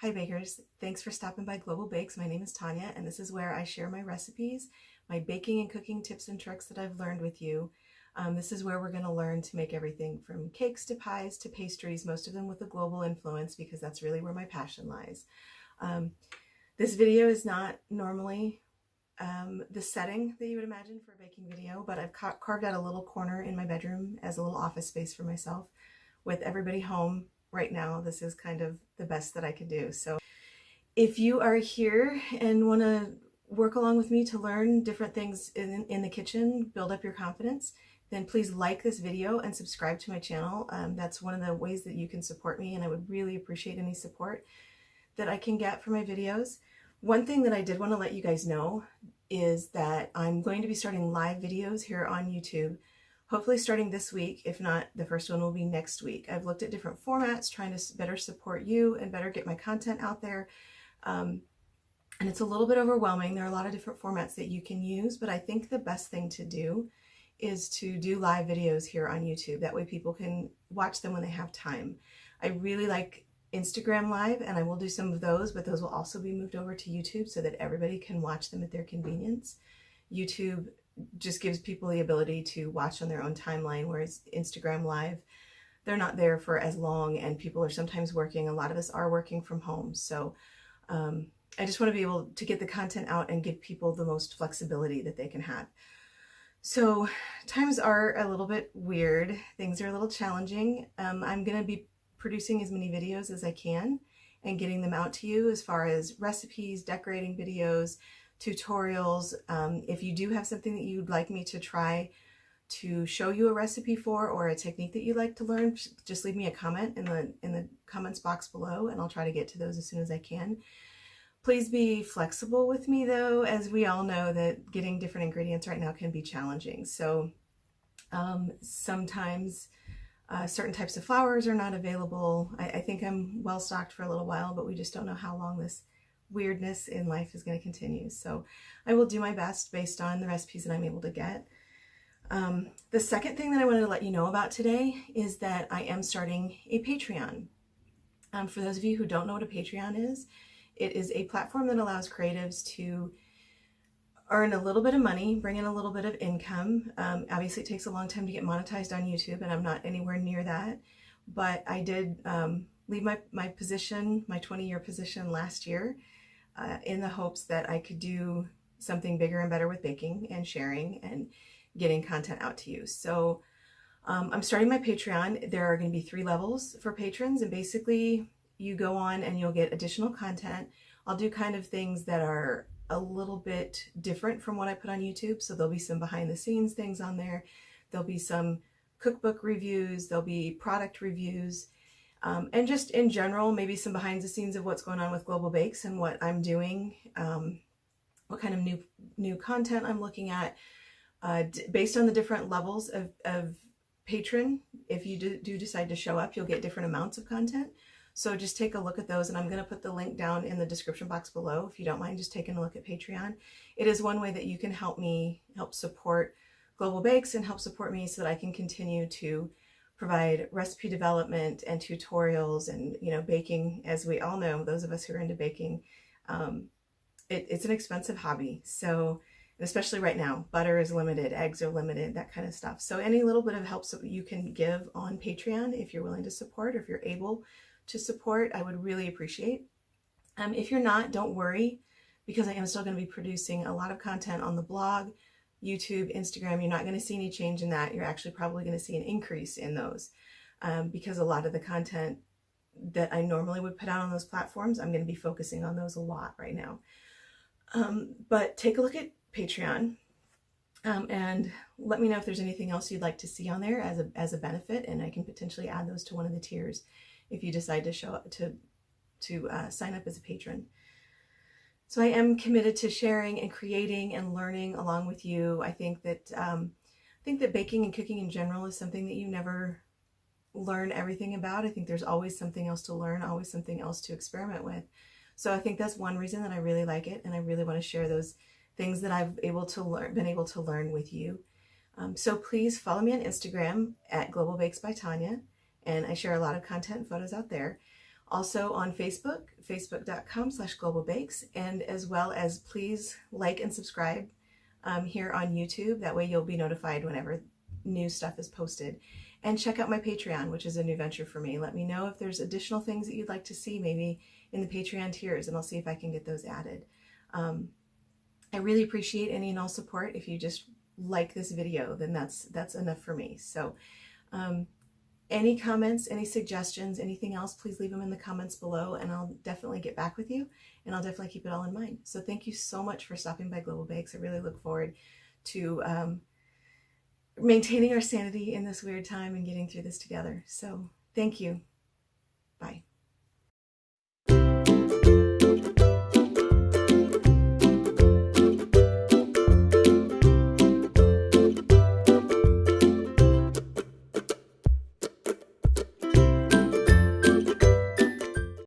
Hi bakers, thanks for stopping by Global Bakes. My name is Tanya and this is where I share my recipes, my baking and cooking tips and tricks that I've learned with you. This is where we're going to learn to make everything from cakes to pies to pastries, most of them with a global influence because that's really where my passion lies. This video is not normally the setting that you would imagine for a baking video, but I've carved out a little corner in my bedroom as a little office space for myself. With everybody home right now, this is kind of the best that I could do. So if you are here and want to work along with me to learn different things in the kitchen, build up your confidence, then please like this video and subscribe to my channel. That's one of the ways that you can support me, and I would really appreciate any support that I can get for my videos. One thing that I did want to let you guys know is that I'm going to be starting live videos here on YouTube, hopefully starting this week. If not, the first one will be next week. I've looked at different formats, trying to better support you and better get my content out there. And it's a little bit overwhelming. There are a lot of different formats that you can use, but I think the best thing to do is to do live videos here on YouTube. That way people can watch them when they have time. I really like Instagram Live, and I will do some of those, but those will also be moved over to YouTube so that everybody can watch them at their convenience. YouTube just gives people the ability to watch on their own timeline, whereas Instagram Live, they're not there for as long, and people are sometimes working. A lot of us are working from home, so I just want to be able to get the content out and give people the most flexibility that they can have. So times are a little bit weird. Things are a little challenging. I'm going to be producing as many videos as I can and getting them out to you as far as recipes, decorating videos, tutorials. If you do have something that you'd like me to try to show you a recipe for, or a technique that you'd like to learn, just leave me a comment in the comments box below, and I'll try to get to those as soon as I can. Please be flexible with me though, as we all know that getting different ingredients right now can be challenging. So sometimes certain types of flours are not available. I think I'm well stocked for a little while, but we just don't know how long this weirdness in life is going to continue. So I will do my best based on the recipes that I'm able to get. The second thing that I wanted to let you know about today is that I am starting a Patreon. For those of you who don't know what a Patreon is, it is a platform that allows creatives to earn a little bit of money, bring in a little bit of income. Obviously, it takes a long time to get monetized on YouTube, and I'm not anywhere near that. But I did leave my position, my 20-year position last year, in the hopes that I could do something bigger and better with baking and sharing and getting content out to you. So I'm starting my Patreon. There are going to be 3 levels for patrons, and basically you go on and you'll get additional content. I'll do kind of things that are a little bit different from what I put on YouTube. So there'll be some behind the scenes things on there. There'll be some cookbook reviews. There'll be product reviews. And just in general, maybe some behind the scenes of what's going on with Global Bakes and what I'm doing, what kind of new content I'm looking at, based on the different levels of patron. If you do decide to show up, you'll get different amounts of content. So just take a look at those, and I'm going to put the link down in the description box below if you don't mind just taking a look at Patreon. It is one way that you can help support Global Bakes and help support me so that I can continue to provide recipe development and tutorials and, baking. As we all know, those of us who are into baking, it's an expensive hobby. So, especially right now, butter is limited, eggs are limited, that kind of stuff. So any little bit of help that you can give on Patreon, if you're willing to support, or if you're able to support, I would really appreciate. If you're not, don't worry, because I am still going to be producing a lot of content on the blog, YouTube, Instagram. You're not going to see any change in that. You're actually probably going to see an increase in those, because a lot of the content that I normally would put out on those platforms, I'm going to be focusing on those a lot right now. But take a look at Patreon, and let me know if there's anything else you'd like to see on there as a benefit, and I can potentially add those to one of the tiers if you decide to show up to sign up as a patron. So I am committed to sharing and creating and learning along with you. I think that baking and cooking in general is something that you never learn everything about. I think there's always something else to learn, always something else to experiment with. So I think that's one reason that I really like it, and I really want to share those things that I've been able to learn with you. So please follow me on Instagram at Global Bakes by Tanya, and I share a lot of content and photos out there. Also on Facebook, facebook.com/globalbakes, and as well as please like and subscribe here on YouTube. That way you'll be notified whenever new stuff is posted. And check out my Patreon, which is a new venture for me. Let me know if there's additional things that you'd like to see maybe in the Patreon tiers, and I'll see if I can get those added. I really appreciate any and all support. If you just like this video, then that's enough for me. So any comments, any suggestions, anything else, please leave them in the comments below, and I'll definitely get back with you, and I'll definitely keep it all in mind. So thank you so much for stopping by Global Bakes. I really look forward to maintaining our sanity in this weird time and getting through this together. So thank you. Bye.